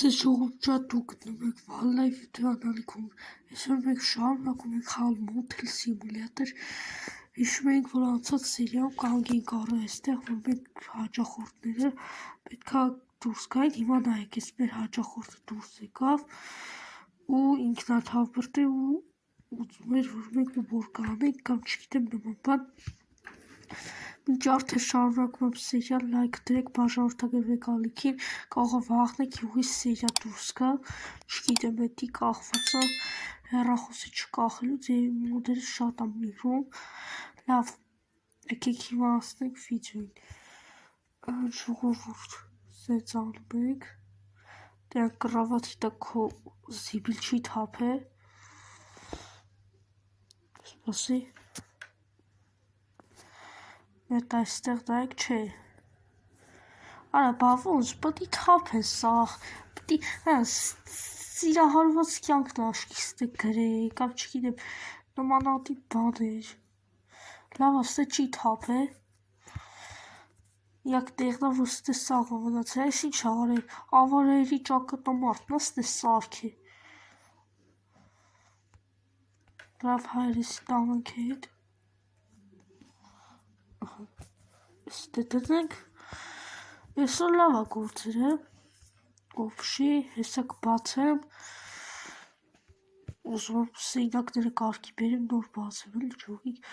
Ձեզ ժողովուրդ դուք գտնում եք Վալլայվ դրանալիքում, այսօր մենք շարունակում ենք խաղալ Motel Simulator, հիշում ենք, որ անցած սերիայում կանգ ենք առել այստեղ, որ մենք հաճախորդները պետքա դուրս գայինք, հիմա նայեք, ես մեր հաճախորդը դուրս եկավ ու ինքնաթավբրտ է ու ուզում էր, որ մենք որ կանենք կամ չգիտեմ նման բան։ Մինչ արդեն շարունակում եմ սերիալ, լայք դրեք, բաժանորդագրվեք ալիքին, կարող է վախնեք յուղիս սերիա դուրս գա, չգիտեմ էդի կախված է, հեռախոսի չկախելուց և մոդերը շատ եմ միրում, լավ, եկեք հիմա ասնենք վիդեոին, ժողովուրդ, սենց անում ենք, դրանք կրավաթի տակ քո զիբիլ չի թափե, սպասի, Մետ այստեղ դայք չէ, արա բավոնց, պտի թապ է սաղ, պտի սիրահարված կյանքն աշկիս դե գրեք, կամ չգիտեմ, նմանատի բաներ, լավ աստե չի թապ է, յակ տեղնա որ ստե սաղը վնաց, այս ինչ արել, ավարերի ճակատա մարդն աստե սարք է, լավ հայրեսի տանանք հետ, Ստե դնենք, այսօր լավ է գործերը, օվշի, հեսա կբացեմ, ուզում եմ սեյնակները կարգի բերեմ, նոր բացեմ, էլ ջողիկ,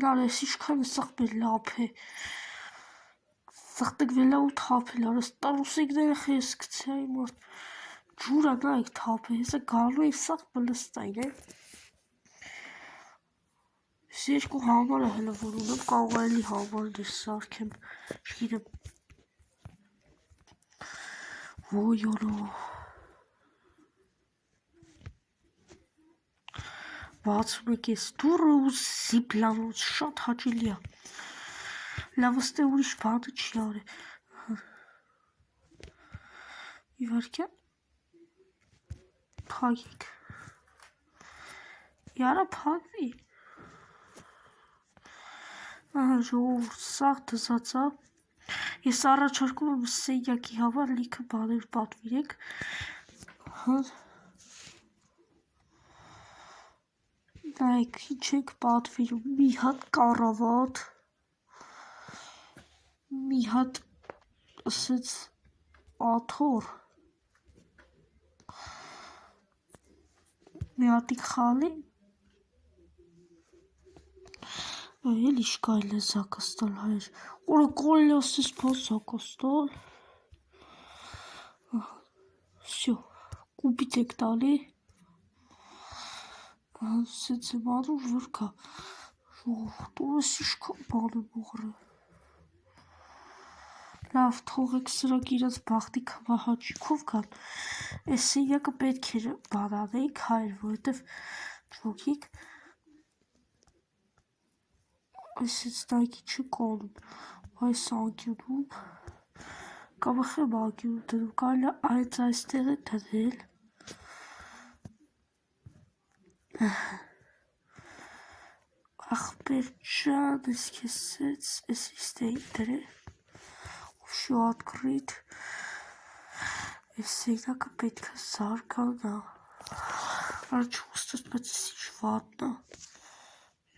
նար ես իշքան է սաղ բեր լապ է, սաղտեք վելա ու թապ էլ արես, տարուսիկները խես կցե այ մարդ, ջուրա նայք թապ է, հեսա գալու է սաղ բլստայն է, Ես երկու համար է հելը որ ունեմ, կարող էլի համար դեր սարքեմ, չգիտեմ, ոյ որո, բացում եք ես դուրը ու զիպլանոց, շատ հաճելի է, լավ աստե ուրիշ բանը չի արե, իվարկյա, պագիկ, յարա պագվի, ժողովուրդ սաղ դզացա, ես առաջարկում եմ սեյակի համար լիքը բաներ պատվիրեք, նայք ինչ ենք պատվիրում, մի հատ կառավատ, մի հատ ասեց աթոր, մի հատիկ խալի, Էլ իշ կայլ է զակաստալ հայր, որը կոլյոս ես պոս զակաստալ, Всё, կուպիտ եք տալի, սենց եմ անում, որ կա, ժողովուրդ, ուրս իշքան բան եմ ուղրը, լավ թողեք սրանք իրենց բաղթի կվահաճիքով կան, այս սենյակը պետք էր բանանեիք հայր, որովհետև ջոգիկ, այս ես նայքի չկանում, այս անկյունում, կամ խեմ անկյունում դնում, կայլ է այս այստեղ է դնել, ախպեր ճան, ես կեսեց, ես իստեի դրե, ուշու ատկրիտ, ես սեյնակը պետք է զարգանա, առաջ ուստս մեծ ես ինչ վատնա,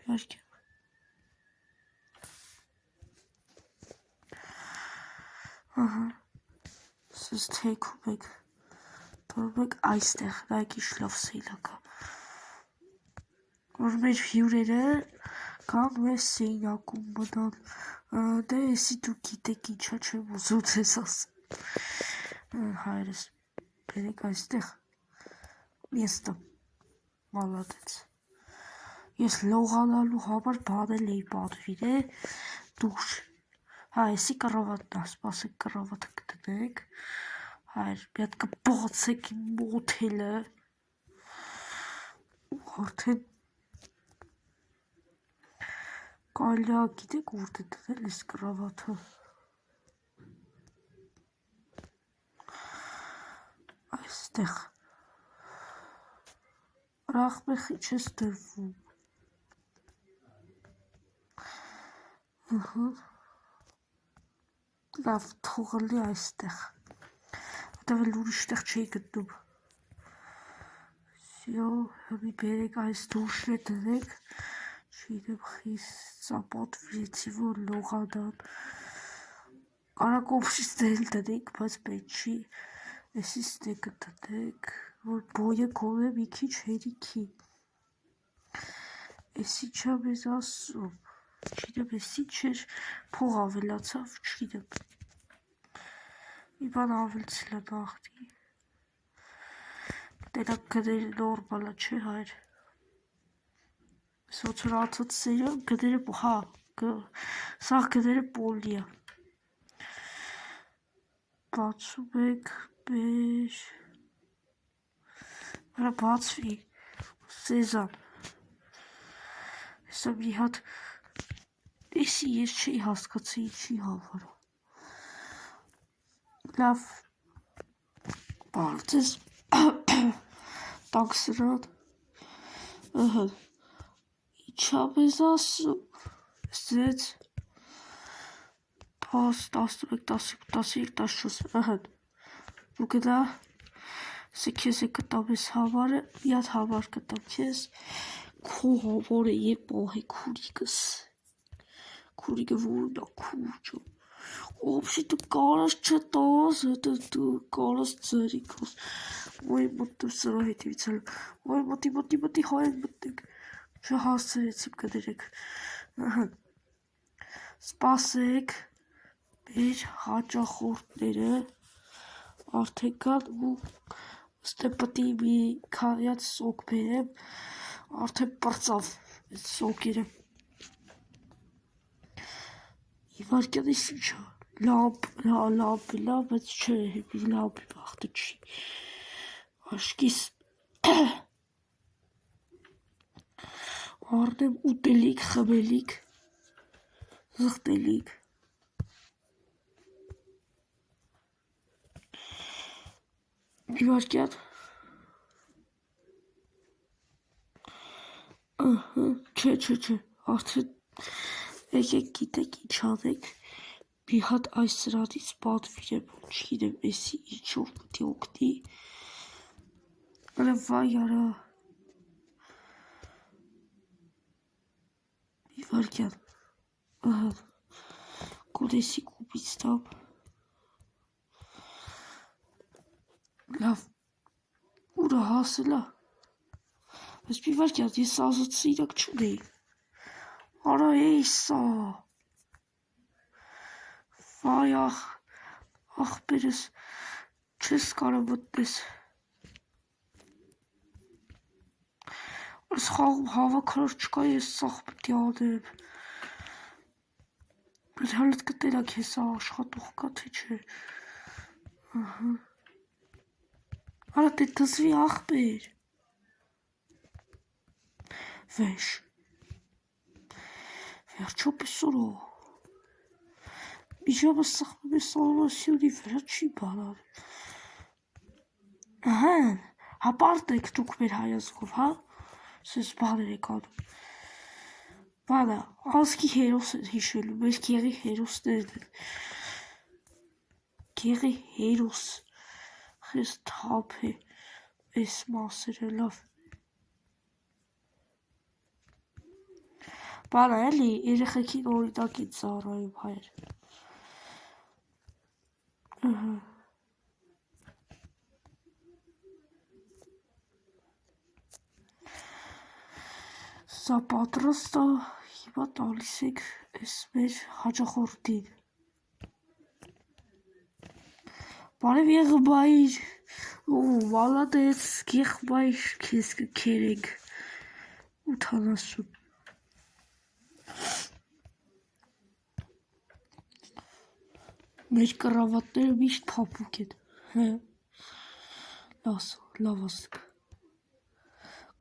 իվարկեմ, սես թեքում եք, դորում եք այստեղ, նայք ինչ լավ սեյնակա, որ մեր հյուրերը կան ու ես սեյնակում մնան, դե եսի դուք գիտեք ինչա չեմ ուզում ձեզ ասեմ, հայրս, բերեք այստեղ, ես տամ, մալադեց, ես լողանալու համար բանել էի պատվիր է, դուշ, եսի կրավատն է, սպասեք կրավատը կդնեք, հայր, մի հատ կբացեք իմ մոթելը, արդեն, կալյա, գիտեք որդ է դնել ես կրավատը, այստեղ, ռախմեխի չես դրվում, լավ թողլի այստեղ, գտվել ուրիշտեղ չի գտնում։ Всё, մի բերեք այս դուրշը դրեք, չգիտեմ խիստ պատվիրեցի, որ լողանան։ Կարակ օբշից դել դնենք, բայց պետք չի, էսի ստեկը դնենք, որ բոյը կոնե մի քիչ հերիքի։ Էսի չա մեզ ասում, չգիտեմ էսի չէր, փող ավելացավ, չգիտեմ։ Մի բան ավելցել է նախնի։ Տենակ գները նորմալը չէ հայր։ Սոցորացած սերը գները, հա, սաղ գները պոլի է։ Բացում ենք մեր, վրա բացվի, սեզան։ Հեսա մի հատ, էսի ես չի հասկացի ինչի համար։ Լավ, բարձես, տանք սրան, ինչա մեզ ասում, զեց, պաս, 11, 12, 14, ու գնա, սը կեզ է կտամ ես համարը, մի հատ համար կտամ կեզ, քո համարը եբ ահ է քուրիկս, քուրիկը որն է քուրջը, Вообще ты կարաս չտաս, ты կարաս ծրիկոս, ոյ մոտում սրա հետևից էլ, ոյ մոտի հայեն մտնենք, չհասցրեցիմ կդրեք, սպասեք, մեր հաճախորդները արդեն կան ու ստե պտի մի քանյած սոկ բերեմ, արդեն պրծավ սոկերը, իվարկյան ես ինչա, լամպ, բայց չէ, մի լամպի բախտը չի, աշկիս, արդեմ ուտելիք, խմելիք, զղտելիք, իվարկյան, չէ, արդեն եկեք գիտեք ինչ անեք, մի հատ այս սրանից պատվիրեմ, չգիտեմ էսի ինչով պտի օգնի, վայ արա, մի վարկյան, կոդեսի կուպից տամ, լավ, ուրը հասելա, բայց մի վարկյան, ես ասացի իրակ չունեի, արա էյսա, վայ ախպերս, չես կարա մտնես, այս խաղում հավաքարար չկա, ես սաղ պտի անեմ, բայց հալդ կտերակ հեսա աշխատող կա, թե չէ, արա տե թզվի ախպեր, վեշ, վերջո պեսորո, միջամը սխմում է սալվասյոնի վրա չի բանան, հա պարդեք դուք մեր հայազգով, հա, սես բաներ եք անում, բանա, ազգի հերոս են հիշվելու, մեր գեղի հերոսներն են, գեղի հերոս, խես թապ է, այս մասերը լավ, բանա էլի, երեխեքին օրինակ են ծառայում հայր, սա պատրաստ է, հիմա տալիս եք այս մեր հաճախորդին, բարև եղբայր, մալադեց, եղբայր քեզ կքերենք, 80, մեր կռավատները միշտ փափուկ են, լավ ասեք,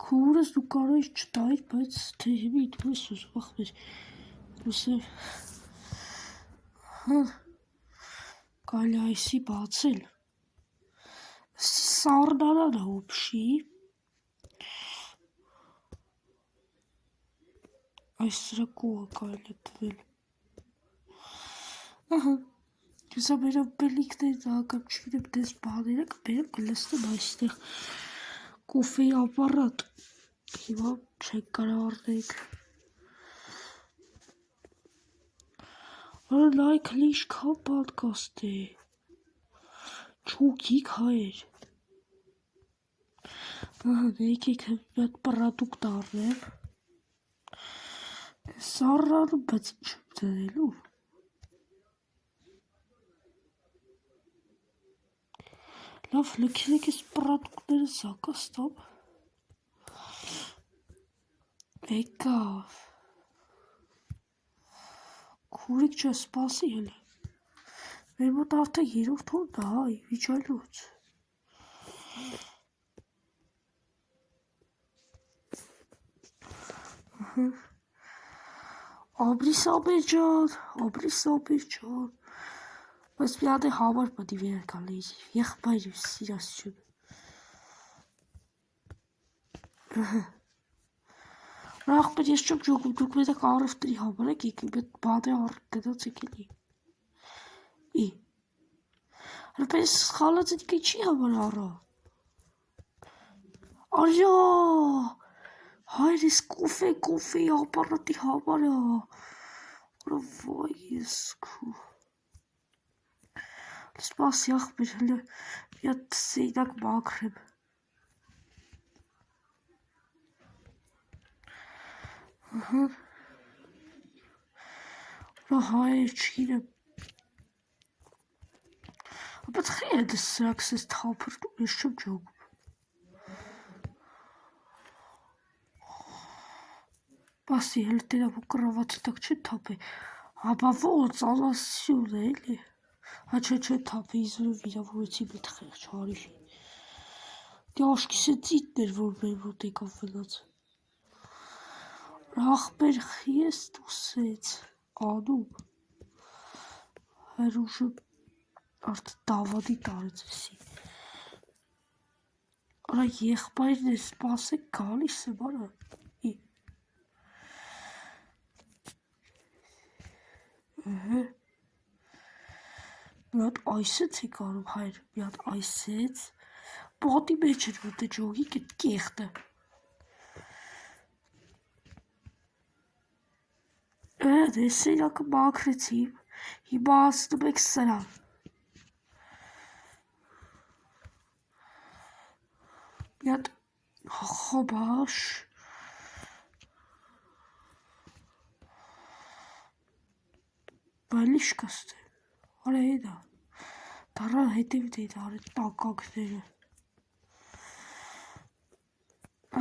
քուրս դու կարող ես չտայր, բայց թե հիմի դու ես ուզում ախպեր, ուսև, կալի այսի բացել, սարնարան հոպշի, այս սրա կողը կայլ է տվել, Հեսա բերեմ բելիքներ դա կամ չգիտեմ դες բաները կբերեմ կլստեմ այստեղ կոֆեի ապարատ հիմա չեք կարող առնեք լայք լիշքան պատկաստ է չուքիք հայեր եկեք մեկ պրադուկտ առնեմ սառրանում բայց չեմ դնելու լավ լքեք ես պրադուկտները զակաստամ եկավ քուրիկ չէ սպասի հելը մեր մոտ արդեն երրորդ օրն է հայ վիճալուց Ամրիսաբեր ջան բայց մի հատ համար պետք է վեր գալի եղբայր սիրասություն ախպեր ես չեմ ջոգում դուք մենակ առևտրի համար եք եկել մեկ բանը գնացեք էլի ախպեր ես սխալած ինքը չի համար առա արյա հայր ես կոֆեի ապարատի համար է վայ ես քու Սպասի ախպեր հլը մի հատ սեյնակ մաքրեմ հայր չգիտեմ բայց խի է դες սրակս ես թափրտում ես չեմ ջոգում Պասի հել տերավ ու կրավացի տակ չէ թապ է հապա ոնց անասյուն է էլի Հաչա թափի իզորը վիրավորեցի մետ խեղճ հարիշի դե աշկիս է ծիտներ որ մեր մոտ եկավ վնաց ախպեր խի ես տուսեց անում հերուժը արդ դավադի տարեցեսի արա եղբայրն է սպասեք գալիս է բարը մի հատ այսեց է կարում հայր մի հատ այսեց պատի մեջ էր մտե ջոգի կեղտը դες սեյնակը մաքրեցի հիմա ասնում եք սրան մի հատ խոբաշ բալիշկաստ է արա էդա դարան հետև դեյդ արետ տակակները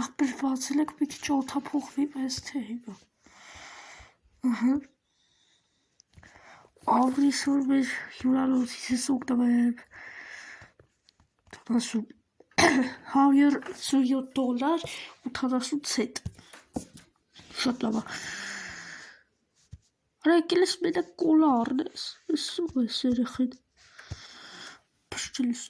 ախպեր բացել եք մի քիչ օդափոխվի մեզ թե հիմա ամրիսոր մեր հյուրանոցից ես օգտվեմ 137 դոլար 80 ցենտ շատ լավ Արա եկել ես մենակ կոլա առնես սում ես երեխին պշչելիս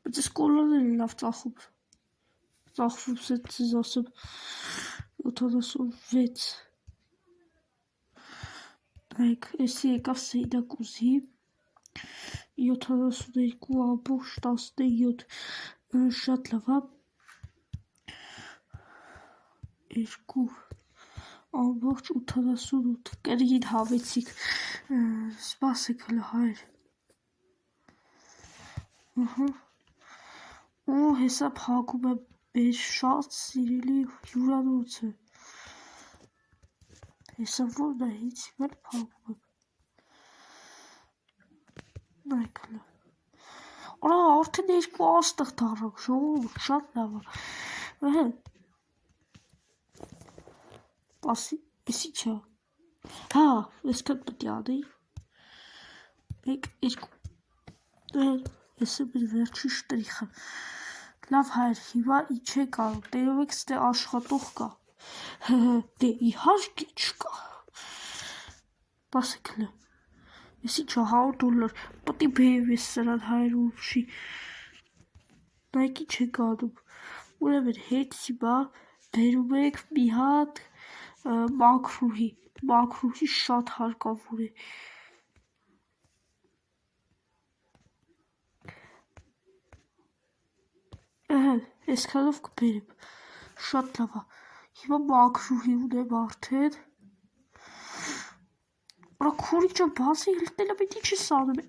բայց ես կոլաներ են լավ ծախվում սետ ձեզ ասում 76 Այք, էսի եկավ սեյնակ ուզի 72.17 շատ լավ է 2.88 կրգին հավեցիք սպասեք հլը հայր ու հեսա փակում է մեր շատ սիրելի հյուրանոցը հեսա որն է հից հիմար փակում եմ նայք հլը արա արդեն երկու աստեղ դարակ ժողով շատ լավ է Պասի, եսի չա հա, եսքան պտի անի մեկ, երկու ես է մեր վերջի շտրիխը լավ հայր, հիմա ինչ է կարող տերով եք ստե աշխատող կա դե իհարկե չկա պասեք հլը եսի չա $100 պտի բեև ես սրան հայր ուշի նայքի չեք անում ուրեմն հետ հիմա բերում եք մի հատ մաքրուհի շատ հարկավոր է Այսքանով կբերեմ։ Շատ լավ է։ Հիմա մաքրուհի ունեմ արդեն։ Արա քուրիջը բացի հլտելը պետք չի սանում։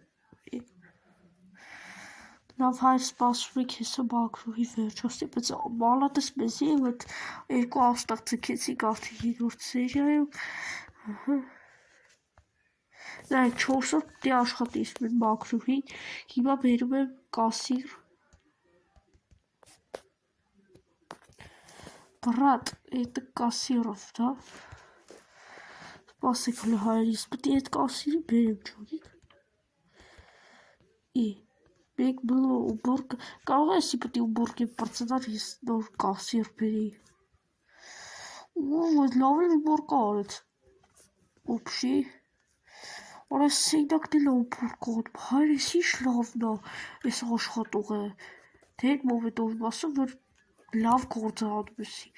Լավ հայր սպասում եք հեսա մաքրուհի վերջացնի, բայց մալատս մեզի եմ այդ երկու աստաղ ձգեցինք արդեն երրորդ սերիայում։ Նայեք 4 օր պետք է աշխատի իսմեն մաքրուհին, հիմա բերում եմ կասիր։ Брат, это кассиров, да? Սպասեք հլը հայերիս, պետք է այդ կասիրը բերեմ ճոգիկ։ Մեկ բլո ուբորգը, կարող է սի պետք է ուբորգի պրծնար ես նոր կասիր բերի։ Ուվ, այդ լավ էլ ուբորգը արեց։ Ոբշի։ Արա սեյնակն էլ ուբորգը անում, հայերիս ինչ լավն է, ես աշխատող է։ Թե այդ մովետով եմ ասում, որ լավ գործ է անում եսի։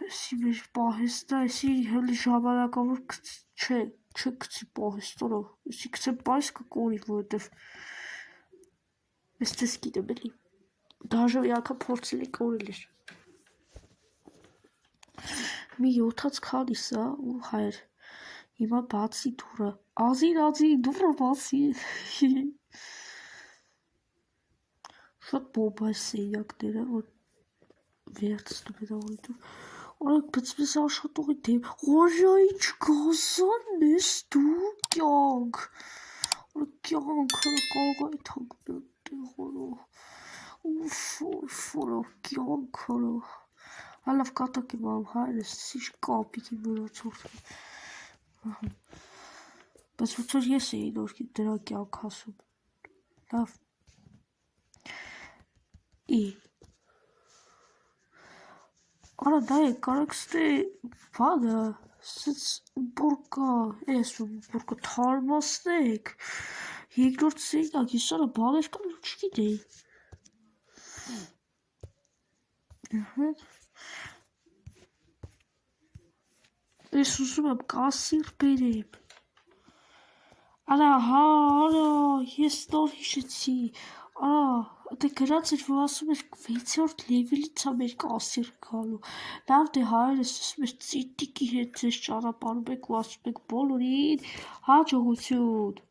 Եսի մեր պահեստը, եսի հելի ժամանակավոր չէ գցի պահեստորով, եսի գցեմ պայս կկորի, որովհետև ես տես գիտեմ էլի, դաժը մի անգամ փորձել է կորել էր։ Մի 7-ած քանիս է ու հայր, հիմա բացի դուրը, ազին դուրը բացի։ Շատ բոբ այս սեյնակները, որ վերցնում են ավետում։ Օրակ բծպես աշխատողի դեմ, որյա ինչ գազանն ես դու կյանք, որ կյանքը կարող է թագնել տեղորով, ուֆորով կյանքորով, հալավ կատակ եմ անում հայրս, ինչ կապիք եմ մրացորդում, բայց ուցոր ես էի նոր դրա կյանք ասում, լավ, Արա դայեք, կարեք ստե բանը, սենց ուբորկա, ես ուբորկա թարմասնեք, երկրորդ սեյնակ, ես արա բաներ կան ու չգիտեի։ Ես ուզում եմ կասիր բերեմ։ Արա, ես նոր հիշեցի, դե գրած էր, որ ասում էր 6-րդ լևելից է մեր կասիր գալու։ Լավ դե հայերս մեր ծիտիկի հետ ձեզ ճանապարհում եք ու ասում եք բոլորին հաջողություն։